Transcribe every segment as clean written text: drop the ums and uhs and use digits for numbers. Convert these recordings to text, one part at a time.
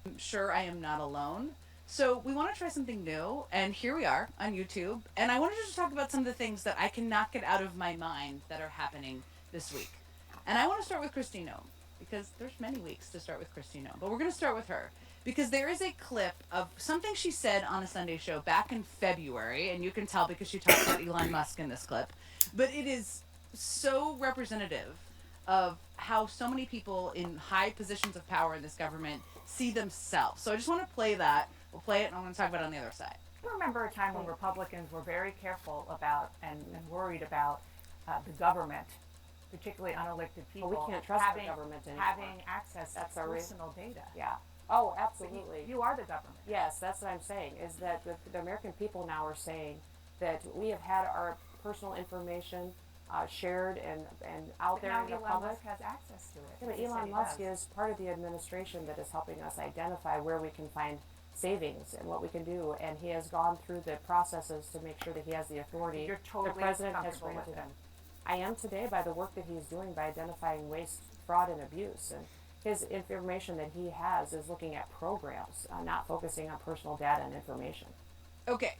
I'm sure I am not alone. So we want to try something new, and here we are on YouTube. And I wanted to just talk about some of the things that I cannot get out of my mind that are happening this week. And I want to start with Christine Nome because there's many weeks to start with Christine Nome, but we're going to start with her because there is a clip of something she said on a Sunday show back in February, and you can tell because she talks about Elon Musk in this clip. But it is so representative of how so many people in high positions of power in this government see themselves. So I just want to play that. We'll play it, and I'm going to talk about it on the other side. I remember a time when Republicans were very careful about and worried about the government, particularly unelected people, we can't trust having, the government anymore. having access That's to our personal data. Yeah. Oh, absolutely. You are the government. Yes, that's what I'm saying. Is that the American people now are saying that we have had our personal information shared and out there in the Elon public. Musk has access to it. Yeah, but Elon Musk is part of the administration that is helping us identify where we can find savings and what we can do, and he has gone through the processes to make sure that he has the authority. You're totally the president has comfortable with granted him. him. I am today by the work that he's doing by identifying waste, fraud, and abuse. And his information that he has is looking at programs, not focusing on personal data and information. Okay,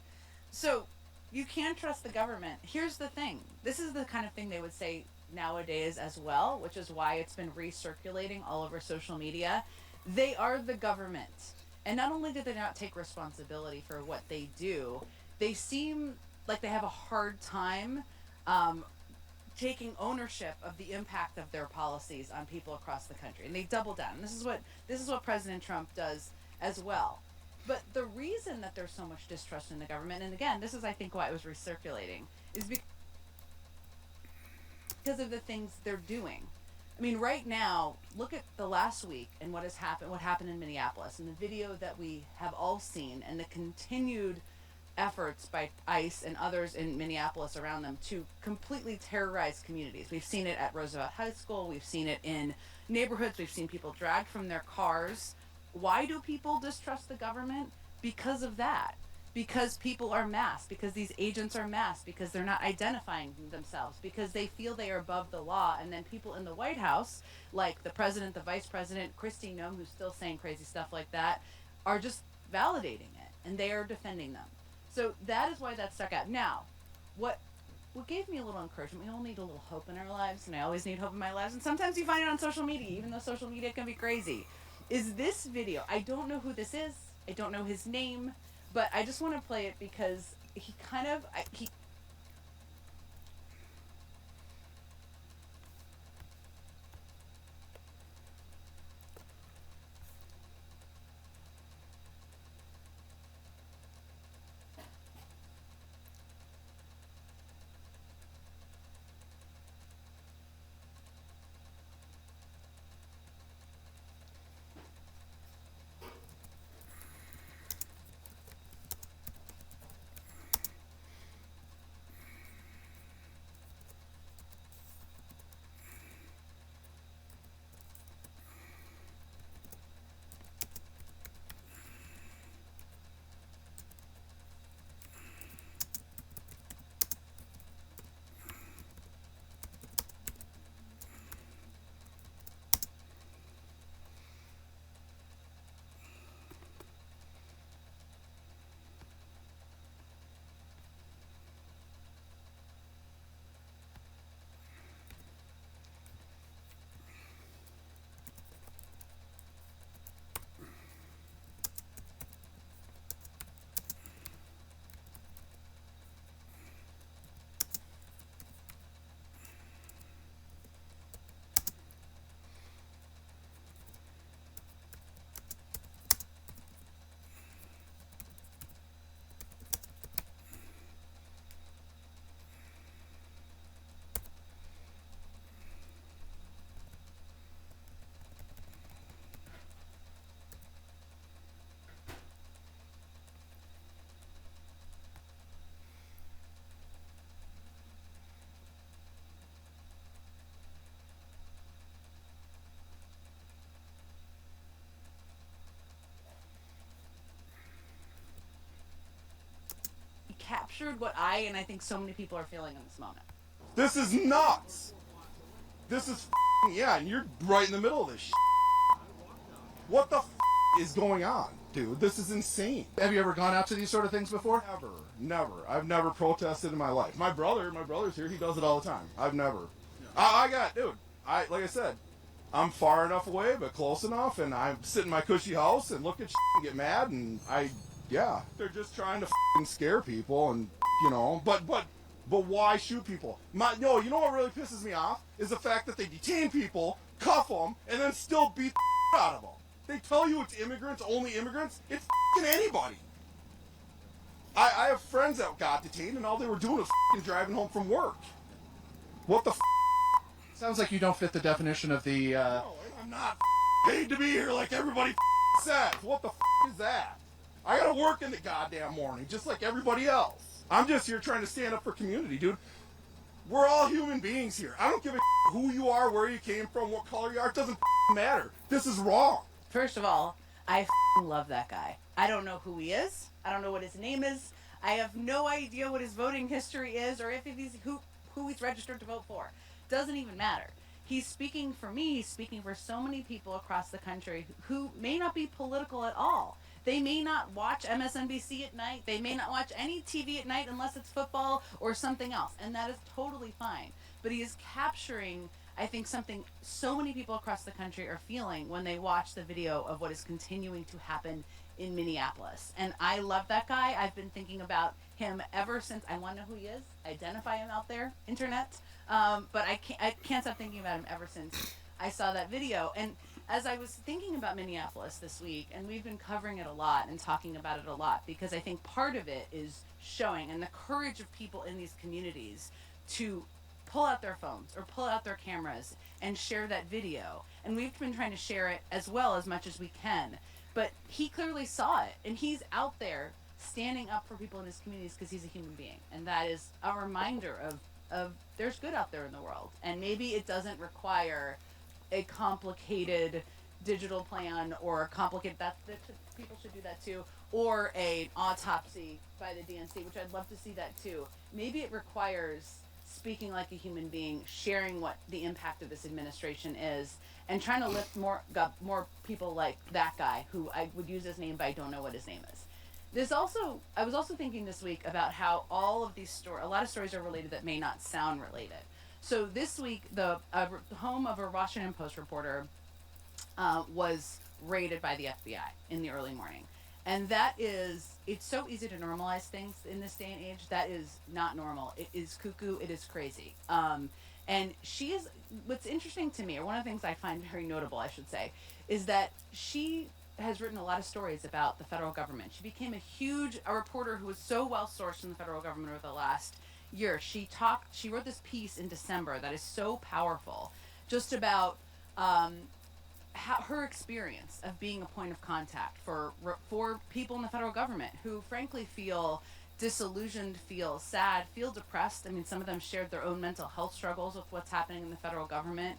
so you can trust the government. Here's the thing, this is the kind of thing they would say nowadays as well, which is why it's been recirculating all over social media. They are the government. And not only do they not take responsibility for what they do, they seem like they have a hard time um, taking ownership of the impact of their policies on people across the country, and they double down. And this is what President Trump does as well. But the reason that there's so much distrust in the government, and again, this is I think why it was recirculating, is because of the things they're doing. I mean, right now, look at the last week and what happened in Minneapolis, and the video that we have all seen, and the continued efforts by ICE and others in Minneapolis around them to completely terrorize communities. We've seen it at Roosevelt High School, we've seen it in neighborhoods, we've seen people dragged from their cars. Why do people distrust the government? Because of that. Because people are masked, because these agents are masked, because they're not identifying themselves, because they feel they are above the law. And then people in the White House, like the president, the vice president, Christine Nome, who's still saying crazy stuff like that, are just validating it, and they are defending them. So that is why that stuck out. Now, what what gave me a little encouragement, we all need a little hope in our lives, and I always need hope in my lives, and sometimes you find it on social media, even though social media can be crazy, is this video. I don't know who this is, I don't know his name, but I just want to play it because he kind of, he captured what and I think so many people are feeling in this moment. This is nuts. This is yeah, and you're right in the middle of this. What the is going on, dude? This is insane. Have you ever gone out to these sort of things before? Never. I've never protested in my life. My brother's here. He does it all the time. I've never. Like I said, I'm far enough away, but close enough, and I sit in my cushy house and look at and get mad, and they're just trying to scare people, and but why shoot people? You know what really pisses me off is the fact that they detain people, cuff them, and then still beat the out of them. They tell you it's immigrants, only immigrants. It's anybody. I have friends that got detained, and all they were doing was driving home from work. What the Sounds like you don't fit the definition of the... No, I'm not paid to be here like everybody says. What the is that? I gotta work in the goddamn morning, just like everybody else. I'm just here trying to stand up for community, dude. We're all human beings here. I don't give a who you are, where you came from, what color you are. It doesn't matter. This is wrong. First of all, I love that guy. I don't know who he is. I don't know what his name is. I have no idea what his voting history is, or if he's who he's registered to vote for. Doesn't even matter. He's speaking for me. He's speaking for so many people across the country who may not be political at all. They may not watch MSNBC at night. They may not watch any TV at night unless it's football or something else. And that is totally fine. But he is capturing, I think, something so many people across the country are feeling when they watch the video of what is continuing to happen in Minneapolis. And I love that guy. I've been thinking about him ever since. I want to know who he is. Identify him out there, internet. But I can't stop thinking about him ever since I saw that video. And as I was thinking about Minneapolis this week, and we've been covering it a lot and talking about it a lot, because I think part of it is showing and the courage of people in these communities to pull out their phones or pull out their cameras and share that video. And we've been trying to share it as well as much as we can. But he clearly saw it, and he's out there standing up for people in his communities because he's a human being. And that is a reminder of there's good out there in the world. And maybe it doesn't require a complicated digital plan or a complicated, people should do that too, or an autopsy by the DNC, which I'd love to see that too. Maybe it requires speaking like a human being, sharing what the impact of this administration is, and trying to lift more people like that guy, who I would use his name, but I don't know what his name is. I was also thinking this week about how all of these a lot of stories are related that may not sound related. So this week, the home of a Washington Post reporter was raided by the FBI in the early morning. And it's so easy to normalize things in this day and age. That is not normal. It is cuckoo. It is crazy. And what's interesting to me, or one of the things I find very notable, I should say, is that she has written a lot of stories about the federal government. She became a reporter who was so well sourced in the federal government over the last year. She wrote this piece in December that is so powerful, just about her experience of being a point of contact for people in the federal government who frankly feel disillusioned, feel sad, feel depressed. I mean, some of them shared their own mental health struggles with what's happening in the federal government.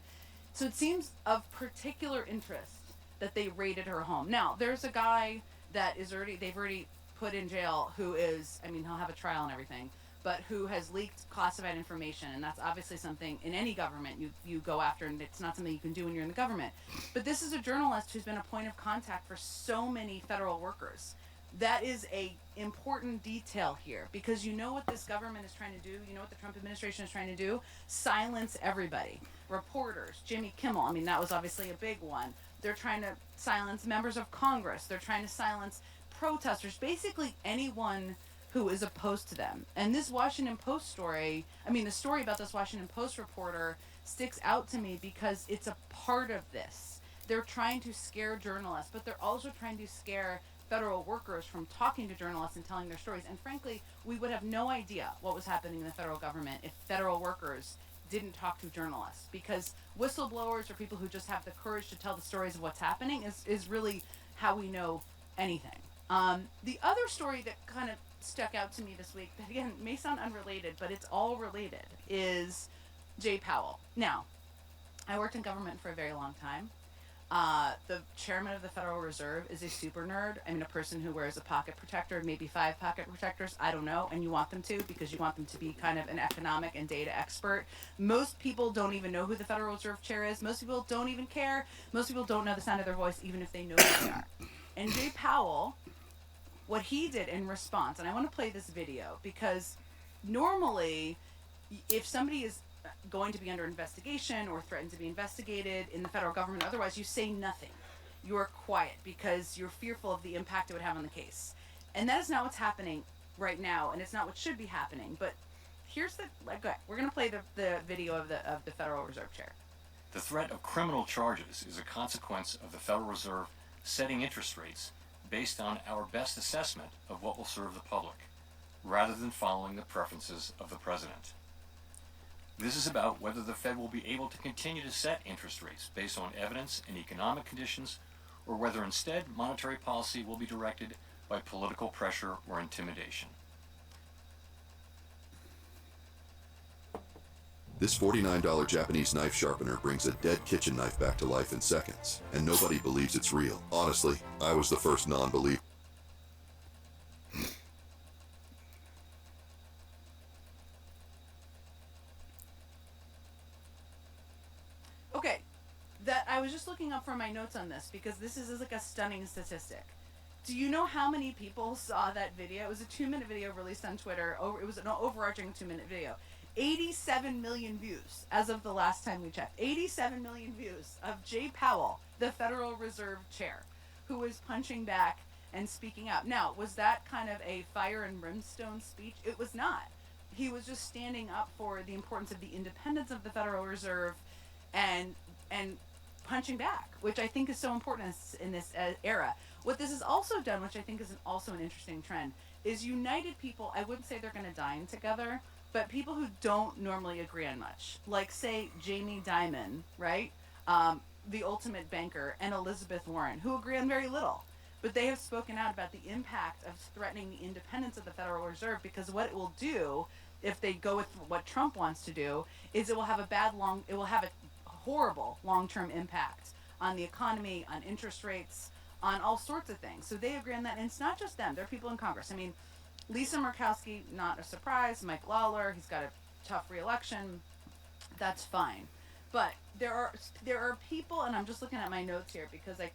So it seems of particular interest that they raided her home. Now, there's a guy that they've already put in jail who is, I mean, he'll have a trial and everything, but who has leaked classified information, and that's obviously something in any government you go after, and it's not something you can do when you're in the government. But this is a journalist who's been a point of contact for so many federal workers. That is a important detail here, because you know what this government is trying to do, you know what the Trump administration is trying to do? Silence everybody. Reporters, Jimmy Kimmel, I mean, that was obviously a big one. They're trying to silence members of Congress. They're trying to silence protesters, basically anyone who is opposed to them. And this Washington Post story, the story about this Washington Post reporter sticks out to me because it's a part of this. They're trying to scare journalists, but they're also trying to scare federal workers from talking to journalists and telling their stories. And frankly, we would have no idea what was happening in the federal government if federal workers didn't talk to journalists, because whistleblowers or people who just have the courage to tell the stories of what's happening is really how we know anything. The other story that kind of stuck out to me this week, that again may sound unrelated, but it's all related, is Jay Powell. Now, I worked in government for a very long time. The chairman of the Federal Reserve is a super nerd. I mean, a person who wears a pocket protector, maybe 5 pocket protectors, I don't know, and you want them to, because you want them to be kind of an economic and data expert. Most people don't even know who the Federal Reserve chair is. Most people don't even care. Most people don't know the sound of their voice, even if they know who they are. And Jay Powell, what he did in response, and I want to play this video because normally if somebody is going to be under investigation or threatened to be investigated in the federal government, otherwise you say nothing. You're quiet because you're fearful of the impact it would have on the case. And that is not what's happening right now, and it's not what should be happening. But here's the, okay, we're going to play the video of the Federal Reserve Chair. The threat of criminal charges is a consequence of the Federal Reserve setting interest rates based on our best assessment of what will serve the public, rather than following the preferences of the president. This is about whether the Fed will be able to continue to set interest rates based on evidence and economic conditions, or whether instead monetary policy will be directed by political pressure or intimidation. This $49 Japanese knife sharpener brings a dead kitchen knife back to life in seconds, and nobody believes it's real. Honestly, I was the first non-believer. Okay, that I was just looking up for my notes on this because this is like a stunning statistic. Do you know how many people saw that video? It was a 2-minute video released on Twitter. It was an overarching 2-minute video. 87 million views as of the last time we checked. 87 million views of Jay Powell, the Federal Reserve Chair, who was punching back and speaking out. Now, was that kind of a fire and brimstone speech? It was not. He was just standing up for the importance of the independence of the Federal Reserve and punching back, which I think is so important in this era. What this has also done, which I think is also an interesting trend, is united people. I wouldn't say they're going to dine together, but people who don't normally agree on much, like say Jamie Dimon, right? The ultimate banker, and Elizabeth Warren, who agree on very little, but they have spoken out about the impact of threatening the independence of the Federal Reserve, because what it will do if they go with what Trump wants to do is it will have a horrible long-term impact on the economy, on interest rates, on all sorts of things. So they agree on that, and it's not just them. There are people in Congress. I mean, Lisa Murkowski, not a surprise. Mike Lawler, he's got a tough re-election. That's fine. But there are people, and I'm just looking at my notes here because I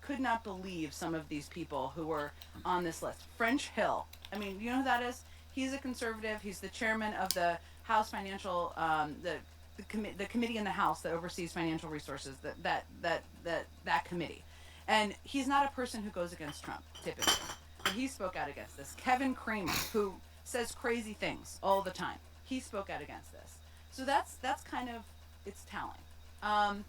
could not believe some of these people who were on this list. French Hill. I mean, you know who that is? He's a conservative. He's the chairman of the House Financial the committee in the House that oversees financial resources. That committee. And he's not a person who goes against Trump typically. But he spoke out against this. Kevin Cramer, who says crazy things all the time, he spoke out against this. So that's kind of, it's telling.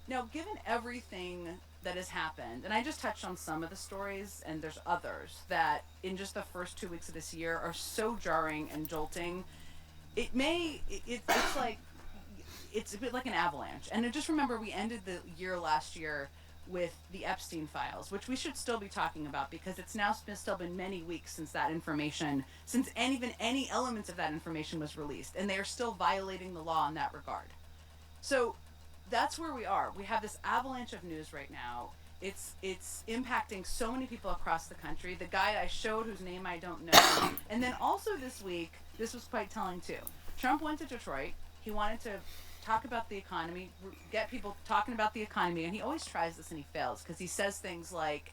Now, given everything that has happened, and I just touched on some of the stories, and there's others that in just the first 2 weeks of this year are so jarring and jolting. It's a bit like an avalanche. And just remember, we ended the year last year with the Epstein files, which we should still be talking about because it's now still been many weeks since that information, since any elements of that information was released, and they are still violating the law in that regard. So that's where we are. We have this avalanche of news right now. It's impacting so many people across the country. The guy I showed, whose name I don't know, and then also this week, this was quite telling too. Trump went to Detroit. He wanted to talk about the economy, get people talking about the economy, and he always tries this and he fails because he says things like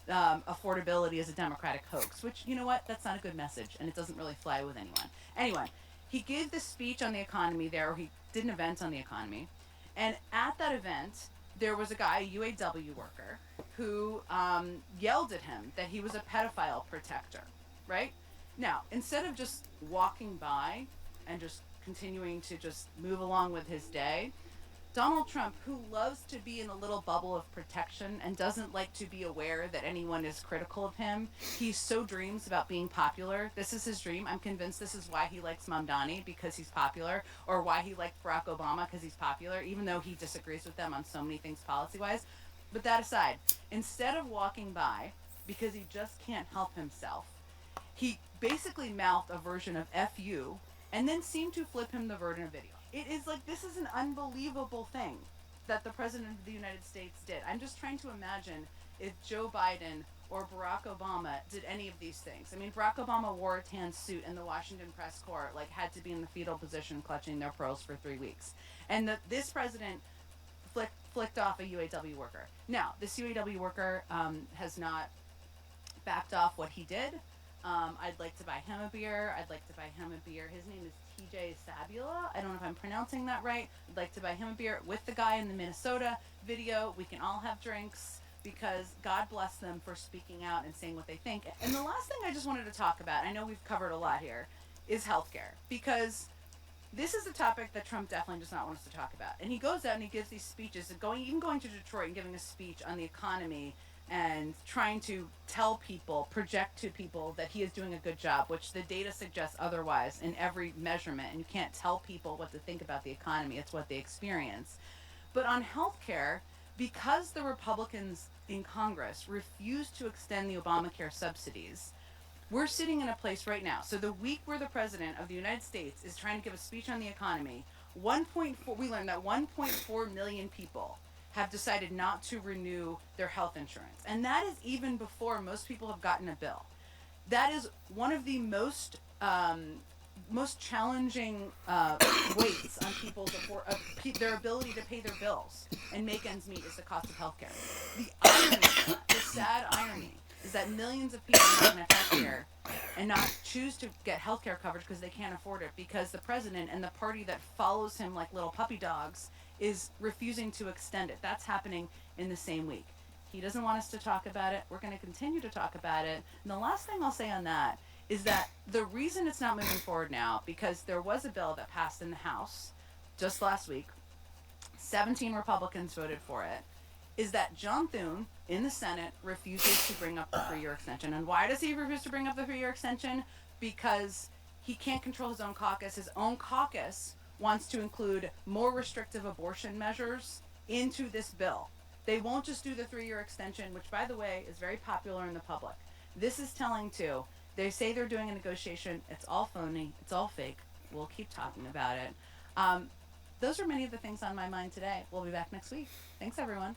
affordability is a Democratic hoax, which, you know what, that's not a good message and it doesn't really fly with anyone. Anyway, he gave this speech on the economy there, or he did an event on the economy, and at that event there was a guy, a UAW worker, who yelled at him that he was a pedophile protector, right? Now, instead of just walking by and just continuing to just move along with his day, Donald Trump, who loves to be in a little bubble of protection and doesn't like to be aware that anyone is critical of him, he so dreams about being popular. This is his dream. I'm convinced this is why he likes Mamdani, because he's popular, or why he liked Barack Obama, because he's popular, even though he disagrees with them on so many things policy-wise. But that aside, instead of walking by, because he just can't help himself, he basically mouthed a version of F you, and then seemed to flip him the bird in a video. It is like, this is an unbelievable thing that the President of the United States did. I'm just trying to imagine if Joe Biden or Barack Obama did any of these things. I mean, Barack Obama wore a tan suit and the Washington press corps had to be in the fetal position clutching their pearls for 3 weeks. And this president flicked off a UAW worker. Now, this UAW worker has not backed off what he did. I'd like to buy him a beer. I'd like to buy him a beer. His name is TJ Sabula. I don't know if I'm pronouncing that right. I'd like to buy him a beer with the guy in the Minnesota video. We can all have drinks because God bless them for speaking out and saying what they think. And the last thing I just wanted to talk about, I know we've covered a lot here, is healthcare. Because this is a topic that Trump definitely does not want us to talk about. And he goes out and he gives these speeches, even going to Detroit and giving a speech on the economy and trying to tell people, project to people that he is doing a good job, which the data suggests otherwise in every measurement. And you can't tell people what to think about the economy. It's what they experience. But on healthcare, because the Republicans in Congress refused to extend the Obamacare subsidies, we're sitting in a place right now. So the week where the president of the United States is trying to give a speech on the economy, we learned that 1.4 million people have decided not to renew their health insurance. And that is even before most people have gotten a bill. That is one of the most challenging weights on people's their ability to pay their bills and make ends meet is the cost of healthcare. The irony, the sad irony, is that millions of people are not going to have healthcare and not choose to get healthcare coverage because they can't afford it because the president and the party that follows him like little puppy dogs is refusing to extend it. That's happening in the same week. He doesn't want us to talk about it. We're going to continue to talk about it. And the last thing I'll say on that is that the reason it's not moving forward now, because there was a bill that passed in the House just last week, 17 Republicans voted for it, is that John Thune in the Senate refuses to bring up the 3-year extension. And why does he refuse to bring up the 3-year extension? Because he can't control his own caucus. His own caucus wants to include more restrictive abortion measures into this bill. They won't just do the 3-year extension, which, by the way, is very popular in the public. This is telling, too. They say they're doing a negotiation. It's all phony. It's all fake. We'll keep talking about it. Those are many of the things on my mind today. We'll be back next week. Thanks, everyone.